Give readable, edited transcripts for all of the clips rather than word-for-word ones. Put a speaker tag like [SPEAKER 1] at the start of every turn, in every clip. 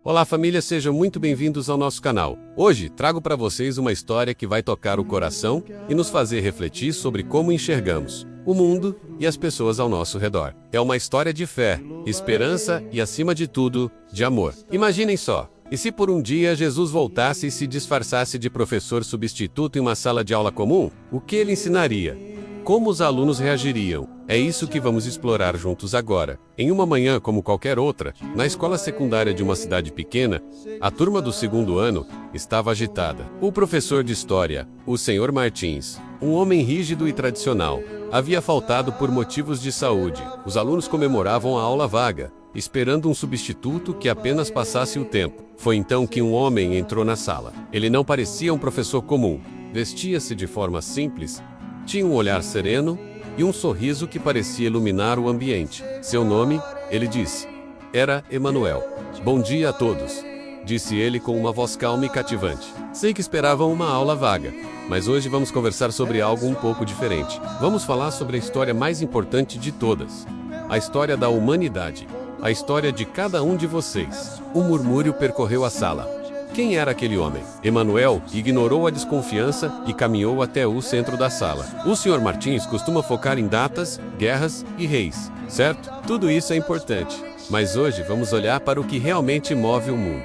[SPEAKER 1] Olá família, sejam muito bem-vindos ao nosso canal. Hoje trago para vocês uma história que vai tocar o coração e nos fazer refletir sobre como enxergamos o mundo e as pessoas ao nosso redor. É uma história de fé, esperança e, acima de tudo, de amor. Imaginem só, e se por um dia Jesus voltasse e se disfarçasse de professor substituto em uma sala de aula comum? O que ele ensinaria? Como os alunos reagiriam? É isso que vamos explorar juntos agora. Em uma manhã como qualquer outra, na escola secundária de uma cidade pequena, a turma do segundo ano estava agitada. O professor de história, o Sr. Martins, um homem rígido e tradicional, havia faltado por motivos de saúde. Os alunos comemoravam a aula vaga, esperando um substituto que apenas passasse o tempo. Foi então que um homem entrou na sala. Ele não parecia um professor comum. Vestia-se de forma simples, tinha um olhar sereno e um sorriso que parecia iluminar o ambiente. Seu nome, ele disse, era Emanuel. Bom dia a todos, disse ele com uma voz calma e cativante. Sei que esperavam uma aula vaga, mas hoje vamos conversar sobre algo um pouco diferente. Vamos falar sobre a história mais importante de todas, a história da humanidade, a história de cada um de vocês. Um murmúrio percorreu a sala. Quem era aquele homem? Emanuel ignorou a desconfiança e caminhou até o centro da sala. O Sr. Martins costuma focar em datas, guerras e reis, certo? Tudo isso é importante, mas hoje vamos olhar para o que realmente move o mundo.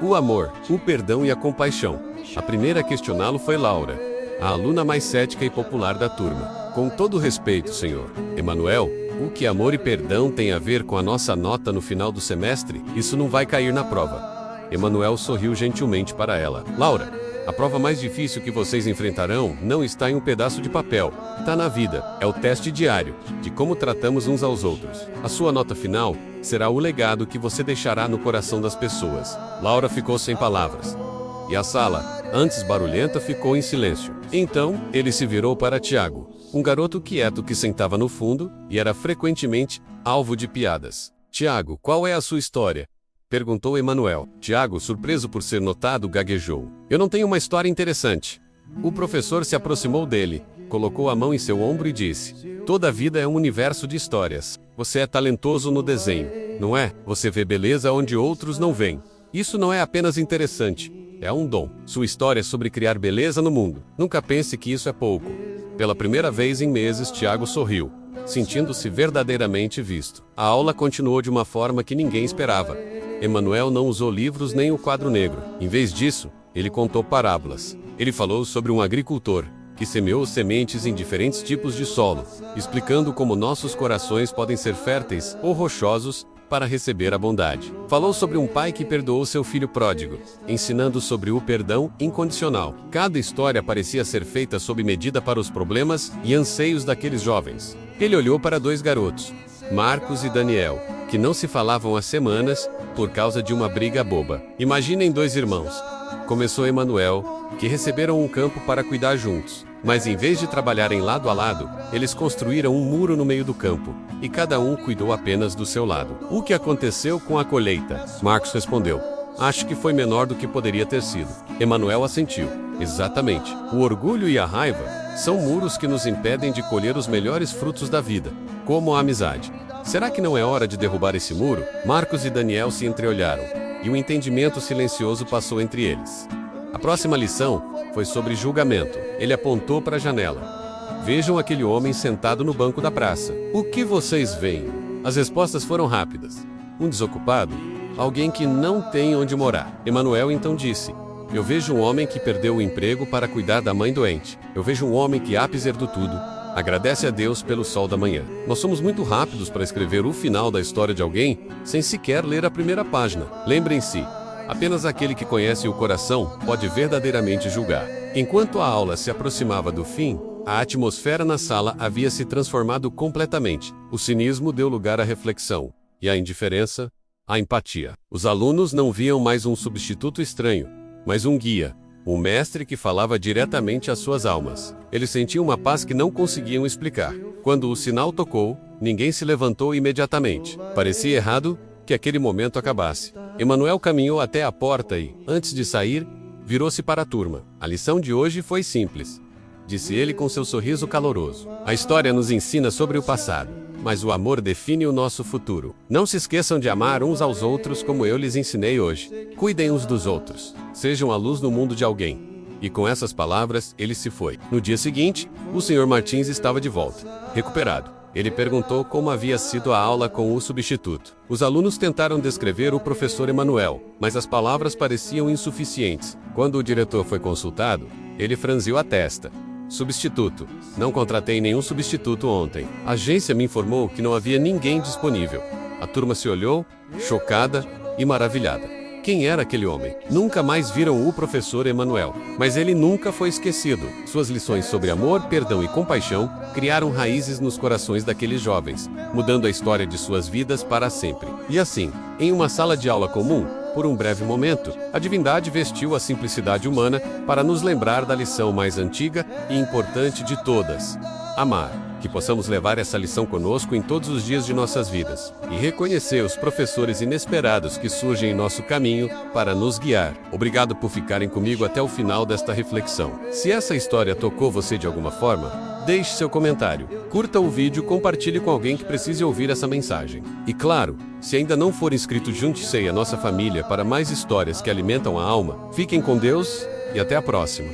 [SPEAKER 1] O amor, o perdão e a compaixão. A primeira a questioná-lo foi Laura, a aluna mais cética e popular da turma. Com todo respeito, senhor Emanuel, o que amor e perdão tem a ver com a nossa nota no final do semestre? Isso não vai cair na prova. Emanuel sorriu gentilmente para ela. Laura, a prova mais difícil que vocês enfrentarão não está em um pedaço de papel. Está na vida. É o teste diário, de como tratamos uns aos outros. A sua nota final será o legado que você deixará no coração das pessoas. Laura ficou sem palavras. E a sala, antes barulhenta, ficou em silêncio. Então, ele se virou para Tiago, um garoto quieto que sentava no fundo e era frequentemente alvo de piadas. Tiago, qual é a sua história? Perguntou Emanuel. Tiago, surpreso por ser notado, gaguejou. Eu não tenho uma história interessante. O professor se aproximou dele, colocou a mão em seu ombro e disse: toda a vida é um universo de histórias. Você é talentoso no desenho, não é? Você vê beleza onde outros não veem. Isso não é apenas interessante, é um dom. Sua história é sobre criar beleza no mundo. Nunca pense que isso é pouco. Pela primeira vez em meses, Tiago sorriu, sentindo-se verdadeiramente visto. A aula continuou de uma forma que ninguém esperava. Emanuel não usou livros nem o quadro negro. Em vez disso, ele contou parábolas. Ele falou sobre um agricultor que semeou sementes em diferentes tipos de solo, explicando como nossos corações podem ser férteis ou rochosos para receber a bondade. Falou sobre um pai que perdoou seu filho pródigo, ensinando sobre o perdão incondicional. Cada história parecia ser feita sob medida para os problemas e anseios daqueles jovens. Ele olhou para dois garotos, Marcos e Daniel, que não se falavam há semanas por causa de uma briga boba. Imaginem dois irmãos. Começou Emanuel, que receberam um campo para cuidar juntos. Mas em vez de trabalharem lado a lado, eles construíram um muro no meio do campo, e cada um cuidou apenas do seu lado. O que aconteceu com a colheita? Marcos respondeu: acho que foi menor do que poderia ter sido. Emanuel assentiu. Exatamente. O orgulho e a raiva são muros que nos impedem de colher os melhores frutos da vida, como a amizade. Será que não é hora de derrubar esse muro? Marcos e Daniel se entreolharam, e um entendimento silencioso passou entre eles. A próxima lição foi sobre julgamento. Ele apontou para a janela. Vejam aquele homem sentado no banco da praça. O que vocês veem? As respostas foram rápidas. Um desocupado? Alguém que não tem onde morar. Emanuel então disse: eu vejo um homem que perdeu o emprego para cuidar da mãe doente. Eu vejo um homem que, apesar de tudo, agradece a Deus pelo sol da manhã. Nós somos muito rápidos para escrever o final da história de alguém sem sequer ler a primeira página. Lembrem-se, apenas aquele que conhece o coração pode verdadeiramente julgar. Enquanto a aula se aproximava do fim, a atmosfera na sala havia se transformado completamente. O cinismo deu lugar à reflexão, e a indiferença, à empatia. Os alunos não viam mais um substituto estranho, mas um guia. Um mestre que falava diretamente às suas almas. Eles sentiam uma paz que não conseguiam explicar. Quando o sinal tocou, ninguém se levantou imediatamente. Parecia errado que aquele momento acabasse. Emanuel caminhou até a porta e, antes de sair, virou-se para a turma. A lição de hoje foi simples. disse ele com seu sorriso caloroso. A história nos ensina sobre o passado, mas o amor define o nosso futuro. Não se esqueçam de amar uns aos outros como eu lhes ensinei hoje. Cuidem uns dos outros. Sejam a luz no mundo de alguém. E com essas palavras, ele se foi. No dia seguinte, o Sr. Martins estava de volta, recuperado. Ele perguntou como havia sido a aula com o substituto. Os alunos tentaram descrever o professor Emanuel, mas as palavras pareciam insuficientes. Quando o diretor foi consultado, ele franziu a testa. Substituto. Não contratei nenhum substituto ontem. A agência me informou que não havia ninguém disponível. A turma se olhou, chocada e maravilhada. Quem era aquele homem? Nunca mais viram o professor Emanuel. Mas ele nunca foi esquecido. Suas lições sobre amor, perdão e compaixão criaram raízes nos corações daqueles jovens, mudando a história de suas vidas para sempre. E assim, em uma sala de aula comum, por um breve momento, a divindade vestiu a simplicidade humana para nos lembrar da lição mais antiga e importante de todas: amar. Que possamos levar essa lição conosco em todos os dias de nossas vidas e reconhecer os professores inesperados que surgem em nosso caminho para nos guiar. Obrigado por ficarem comigo até o final desta reflexão. Se essa história tocou você de alguma forma, deixe seu comentário, curta o vídeo, compartilhe com alguém que precise ouvir essa mensagem. E claro, se ainda não for inscrito, junte-se à nossa família para mais histórias que alimentam a alma. Fiquem com Deus e até a próxima.